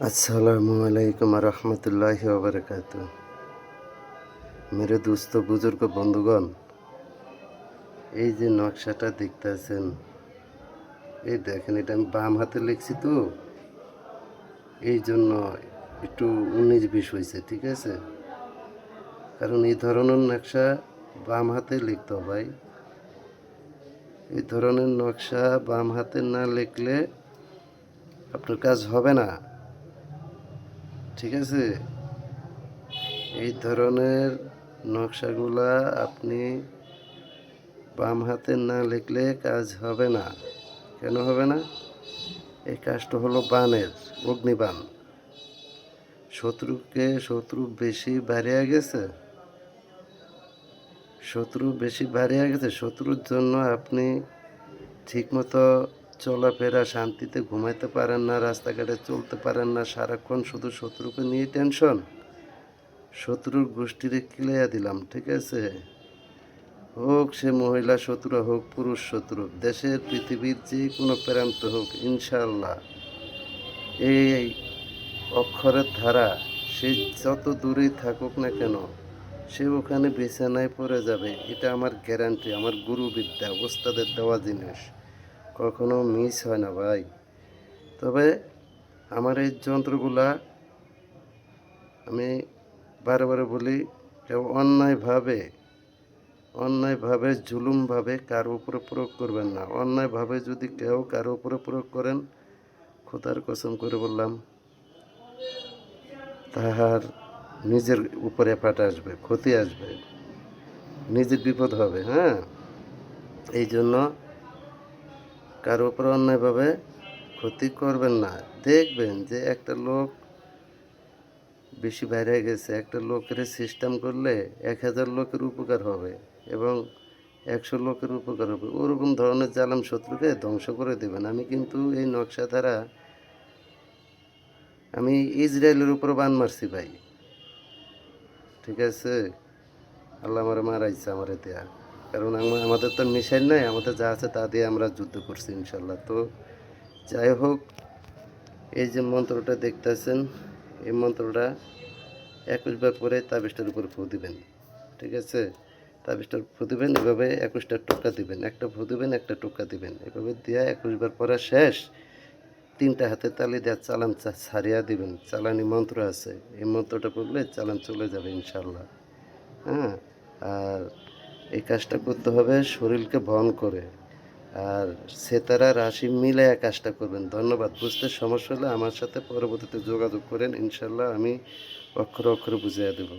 अस्सलामु अलैकुम रहमतुल्लाहि व बरकातुहू। मेरे दोस्तों बुजुर्ग বন্ধুগণ, এই যে নকশাটা দেখতেছেন, এই দেখেন, এটা আমি বাম হাতে লিখছি তো, এই জন্য একটু 19-20 হয়েছে, ঠিক আছে? কারণ এই ধরনের নকশা বাম হাতে লিখতে হয় ভাই। এই ধরনের নকশা বাম হাতে না লিখলে আপনার কাজ হবে না, ঠিক আছে? এই ধরনের নকশাগুলা আপনি বাম হাতে না লিখলে কাজ হবে না। কেন হবে না? এই কাজটা হলো বানের, অগ্নিবাণ। শত্রু বেশি বাড়িয়ে গেছে, শত্রুর জন্য আপনি ঠিকমতো চলাফেরা, শান্তিতে ঘুমাইতে পারেন না, রাস্তাঘাটে চলতে পারেন না, সারাক্ষণ শুধু শত্রুকে নিয়ে টেনশন। শত্রুর গোষ্ঠীরে কিলাইয়া দিলাম, ঠিক আছে? হোক সে মহিলা শত্রু, হোক পুরুষ শত্রু, দেশের পৃথিবীর যে কোনো প্রান্ত হোক, ইনশাআল্লাহ এই অক্ষরের ধারা সে যত দূরেই থাকুক না কেন, সে ওখানে বিছানায় পড়ে যাবে। এটা আমার গ্যারান্টি, আমার গুরুবিদ্যা, ওস্তাদের দেওয়া জিনিস, কখনো মিস হয় না ভাই। তবে আমার এই যন্ত্রগুলা আমি বারে বারে বলি, কেউ অন্যায়ভাবে জুলুমভাবে কারো উপরে প্রয়োগ করবেন না। অন্যায়ভাবে যদি কেউ কারো উপরে প্রয়োগ করেন, খোদার কসম করে বললাম, তাহার নিজের উপরে ফাটা আসবে, ক্ষতি আসবে, নিজের বিপদ হবে। হ্যাঁ, এই জন্য কারো উপরে অন্যায়ভাবে ক্ষতি করবেন না। দেখবেন যে একটা লোক বেশি বাইরে গেছে, একটা লোকের সিস্টেম করলে 1000 লোকের উপকার হবে এবং 100 লোকের উপকার হবে। ওরকম ধরনের জালেম শত্রুকে ধ্বংস করে দেবেন। আমি কিন্তু এই নকশা দ্বারা আমি ইসরায়েলের উপর বান মারছি ভাই, ঠিক আছে? আল্লাহ আমার মারাইছে, আমার দেয়া। কারণ আমাদের তো মিসাইল নাই, আমাদের যা আছে তা দিয়ে আমরা যুদ্ধ করছি ইনশাল্লাহ। তো যাই হোক, এই যে মন্ত্রটা দেখতেছেন, এই মন্ত্রটা 21 বার পরে তাবিজটার উপর ফু দিবেন, ঠিক আছে? তাবিজটার ফু দিবেন, এভাবে 21টা টোকা দিবেন, একটা ফু দিবেন, একটা টোকা দিবেন, এভাবে দিয়া 21 বার পরে শেষ। 3টা হাতে তালি দেওয়া চালান ছাড়িয়া দিবেন। চালানি মন্ত্র আছে, এই মন্ত্রটা পড়লে চালান চলে যাবে ইনশাল্লাহ। হ্যাঁ, আর এই কাজটা করতে হবে শরীরকে বহন করে, আর সেতারা রাশি মিলে কাজটা করবেন। ধন্যবাদ। বুঝতে সমস্যা হলে আমার সাথে পরবর্তীতে যোগাযোগ করেন, ইনশাল্লাহ আমি অক্ষরে অক্ষরে বুঝিয়ে দেব।